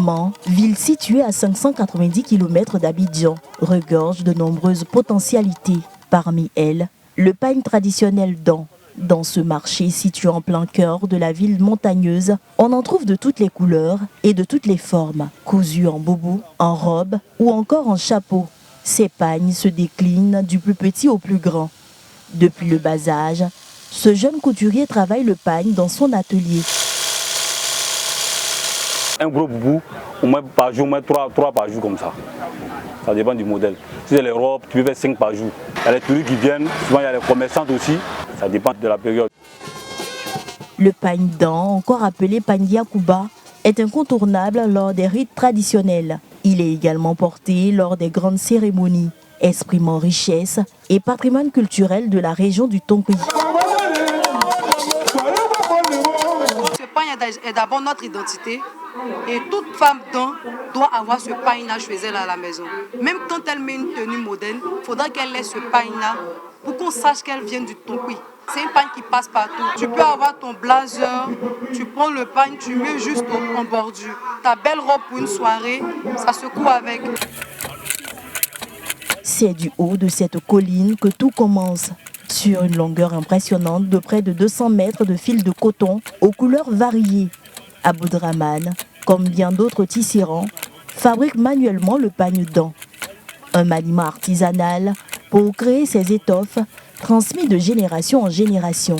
Mans, ville située à 590 km d'Abidjan, regorge de nombreuses potentialités. Parmi elles, le pagne traditionnel d'An. Dans ce marché situé en plein cœur de la ville montagneuse, on en trouve de toutes les couleurs et de toutes les formes, cousus en boubou, en robe ou encore en chapeau. Ces pagnes se déclinent du plus petit au plus grand. Depuis le bas âge, ce jeune couturier travaille le pagne dans son atelier. Un gros boubou, au moins par jour, au moins 3 par jour comme ça. Ça dépend du modèle. Si c'est les robes, tu peux faire 5 par jour. Il y a les touristes qui viennent, souvent il y a les commerçantes aussi. Ça dépend de la période. Le pagne d'An, encore appelé pagne Yakuba, est incontournable lors des rites traditionnels. Il est également porté lors des grandes cérémonies, exprimant richesse et patrimoine culturel de la région du Tonkoui. Ce pagne est d'abord notre identité et toute femme d'An doit avoir ce pagne-là chez elle à la maison. Même quand elle met une tenue moderne, il faudra qu'elle ait ce pagne-là pour qu'on sache qu'elle vient du Tonkoui. C'est une pagne qui passe partout. Tu peux avoir ton blazer, tu prends le pagne, tu mets juste en bordure. Ta belle robe pour une soirée, ça se coud avec. C'est du haut de cette colline que tout commence. Sur une longueur impressionnante de près de 200 mètres de fil de coton aux couleurs variées. Aboudraman, comme bien d'autres tisserands, fabrique manuellement le pagne d'An. Un maniement artisanal pour créer ces étoffes transmis de génération en génération.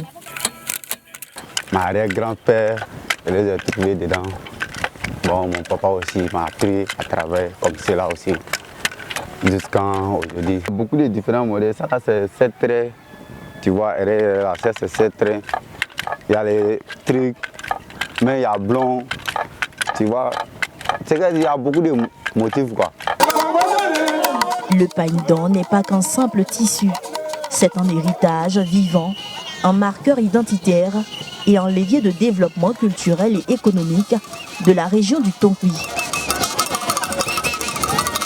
Ma arrière-grand-père, je les ai trouvés dedans. Bon, mon papa aussi m'a appris à travailler comme cela aussi, jusqu'à aujourd'hui. Beaucoup de différents modèles, ça c'est 7 traits, tu vois, là c'est 7 traits. Il y a les trucs, mais il y a blond, tu vois. C'est qu'il y a beaucoup de motifs quoi. Le pagne d'An n'est pas qu'un simple tissu. C'est un héritage vivant, un marqueur identitaire et un levier de développement culturel et économique de la région du Tonkoui.